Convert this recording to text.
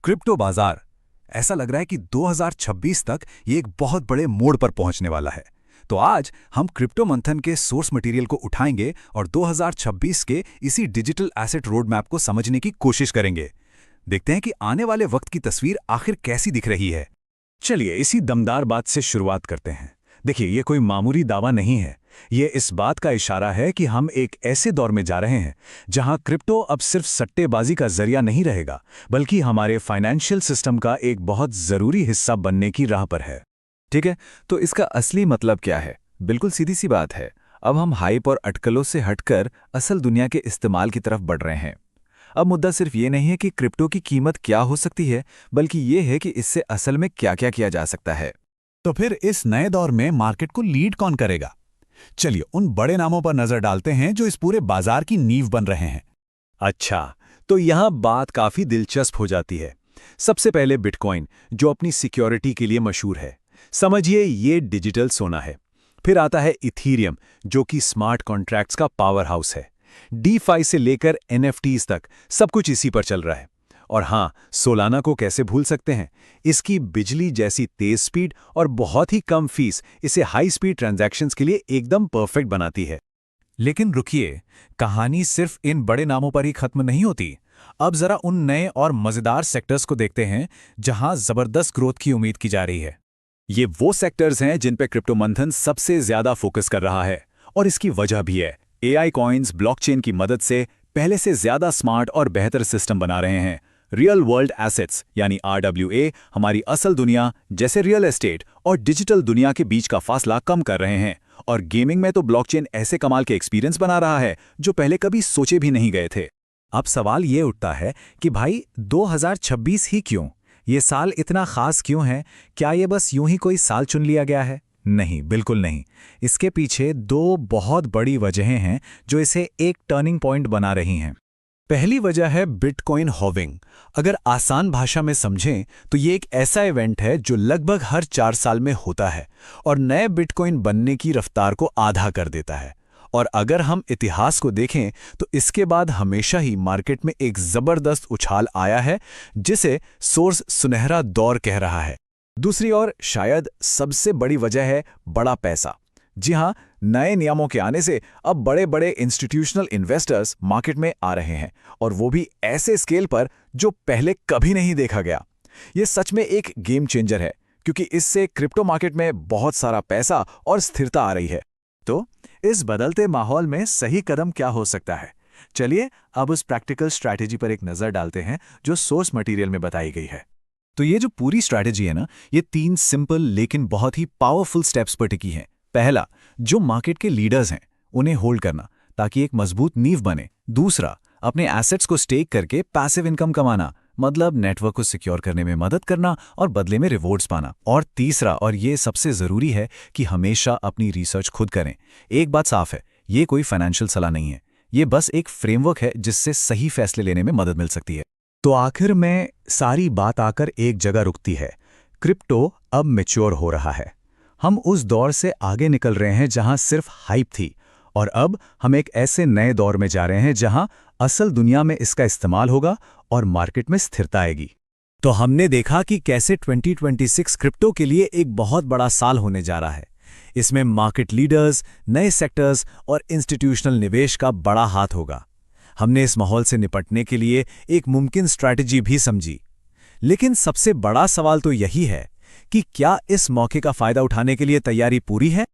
Crypto बाजार। ऐसा लग रहा है कि 2026 तक ये एक बहुत बड़े मोड़ पर पहुंचने वाला है। तो आज हम क्रिप्टो मंथन के सोर्स मटेरियल को उठाएंगे और 2026 के इसी डिजिटल एसेट रोड मैप को समझने की कोशिश करेंगे। देखते हैं कि आने वाले वक्त की तस्वीर आखिर कैसी दिख रही है। चलिए इसी दमदार बात से शुरुआत करते हैं। देखिए, ये कोई मामूली दावा नहीं है। ये इस बात का इशारा है कि हम एक ऐसे दौर में जा रहे हैं जहां क्रिप्टो अब सिर्फ सट्टेबाजी का जरिया नहीं रहेगा, बल्कि हमारे फाइनेंशियल सिस्टम का एक बहुत जरूरी हिस्सा बनने की राह पर है। ठीक है, तो इसका असली मतलब क्या है? बिल्कुल सीधी सी बात है। अब हम हाइप और अटकलों से हटकर असल दुनिया के इस्तेमाल की तरफ बढ़ रहे हैं। अब मुद्दा सिर्फ ये नहीं है कि क्रिप्टो की कीमत क्या हो सकती है, बल्कि ये है कि इससे असल में क्या क्या किया जा सकता है। तो फिर इस नए दौर में मार्केट को लीड कौन करेगा? चलिए उन बड़े नामों पर नजर डालते हैं जो इस पूरे बाजार की नींव बन रहे हैं। अच्छा, तो यहां बात काफी दिलचस्प हो जाती है। सबसे पहले बिटकॉइन, जो अपनी सिक्योरिटी के लिए मशहूर है। समझिए ये डिजिटल सोना है। फिर आता है इथीरियम, जो कि स्मार्ट कॉन्ट्रैक्ट्स का पावर हाउस है। DeFi से लेकर NFTs तक सब कुछ इसी पर चल रहा है। और हाँ, सोलाना को कैसे भूल सकते हैं। इसकी बिजली जैसी तेज स्पीड और बहुत ही कम फीस इसे हाई स्पीड ट्रांजैक्शंस के लिए एकदम परफेक्ट बनाती है। लेकिन रुकिए, कहानी सिर्फ इन बड़े नामों पर ही खत्म नहीं होती। अब जरा उन नए और मजेदार सेक्टर्स को देखते हैं जहां जबरदस्त ग्रोथ की उम्मीद की जा रही है। ये वो सेक्टर्स हैं जिन पे क्रिप्टो मंथन सबसे ज्यादा फोकस कर रहा है, और इसकी वजह भी है। AI कॉइन्स ब्लॉकचेन की मदद से पहले से ज्यादा स्मार्ट और बेहतर सिस्टम बना रहे हैं। रियल वर्ल्ड एसेट्स यानी RWA हमारी असल दुनिया जैसे रियल एस्टेट और डिजिटल दुनिया के बीच का फासला कम कर रहे हैं। और गेमिंग में तो ब्लॉकचेन ऐसे कमाल के एक्सपीरियंस बना रहा है जो पहले कभी सोचे भी नहीं गए थे। अब सवाल ये उठता है कि भाई 2026 ही क्यों? ये साल इतना खास क्यों है? क्या ये बस यूं ही कोई साल चुन लिया गया है? नहीं, बिल्कुल नहीं। इसके पीछे दो बहुत बड़ी वजहें हैं जो इसे एक टर्निंग पॉइंट बना रही हैं। पहली वजह है बिटकॉइन होविंग। अगर आसान भाषा में समझें तो ये एक ऐसा इवेंट है जो लगभग हर 4 साल में होता है और नए बिटकॉइन बनने की रफ्तार को आधा कर देता है। और अगर हम इतिहास को देखें तो इसके बाद हमेशा ही मार्केट में एक जबरदस्त उछाल आया है, जिसे सोर्स सुनहरा दौर कह रहा है। दूसरी ओर शायद सबसे बड़ी वजह है बड़ा पैसा। जी हां, नए नियमों के आने से अब बड़े बड़े इंस्टीट्यूशनल इन्वेस्टर्स मार्केट में आ रहे हैं, और वो भी ऐसे स्केल पर जो पहले कभी नहीं देखा गया। ये सच में एक गेम चेंजर है, क्योंकि इससे क्रिप्टो मार्केट में बहुत सारा पैसा और स्थिरता आ रही है। तो इस बदलते माहौल में सही कदम क्या हो सकता है? चलिए अब उस प्रैक्टिकल स्ट्रैटेजी पर एक नजर डालते हैं जो सोर्स मटेरियल में बताई गई है। तो ये जो पूरी स्ट्रैटेजी है ना, ये 3 सिंपल लेकिन बहुत ही पावरफुल स्टेप्स पर टिकी है। पहला, जो मार्केट के लीडर्स हैं उन्हें होल्ड करना ताकि एक मजबूत नींव बने। दूसरा, अपने एसेट्स को स्टेक करके पैसिव इनकम कमाना, मतलब नेटवर्क को सिक्योर करने में मदद करना और बदले में रिवॉर्ड्स पाना। और तीसरा, और ये सबसे जरूरी है, कि हमेशा अपनी रिसर्च खुद करें। एक बात साफ है, ये कोई फाइनेंशियल सलाह नहीं है, ये बस एक फ्रेमवर्क है जिससे सही फैसले लेने में मदद मिल सकती है। तो आखिर में सारी बात आकर एक जगह रुकती है। क्रिप्टो अब मैच्योर हो रहा है। हम उस दौर से आगे निकल रहे हैं जहां सिर्फ हाइप थी, और अब हम एक ऐसे नए दौर में जा रहे हैं जहां असल दुनिया में इसका इस्तेमाल होगा और मार्केट में स्थिरता आएगी। तो हमने देखा कि कैसे 2026 क्रिप्टो के लिए एक बहुत बड़ा साल होने जा रहा है। इसमें मार्केट लीडर्स, नए सेक्टर्स और इंस्टीट्यूशनल निवेश का बड़ा हाथ होगा। हमने इस माहौल से निपटने के लिए एक मुमकिन स्ट्रैटेजी भी समझी। लेकिन सबसे बड़ा सवाल तो यही है कि क्या इस मौके का फायदा उठाने के लिए तैयारी पूरी है?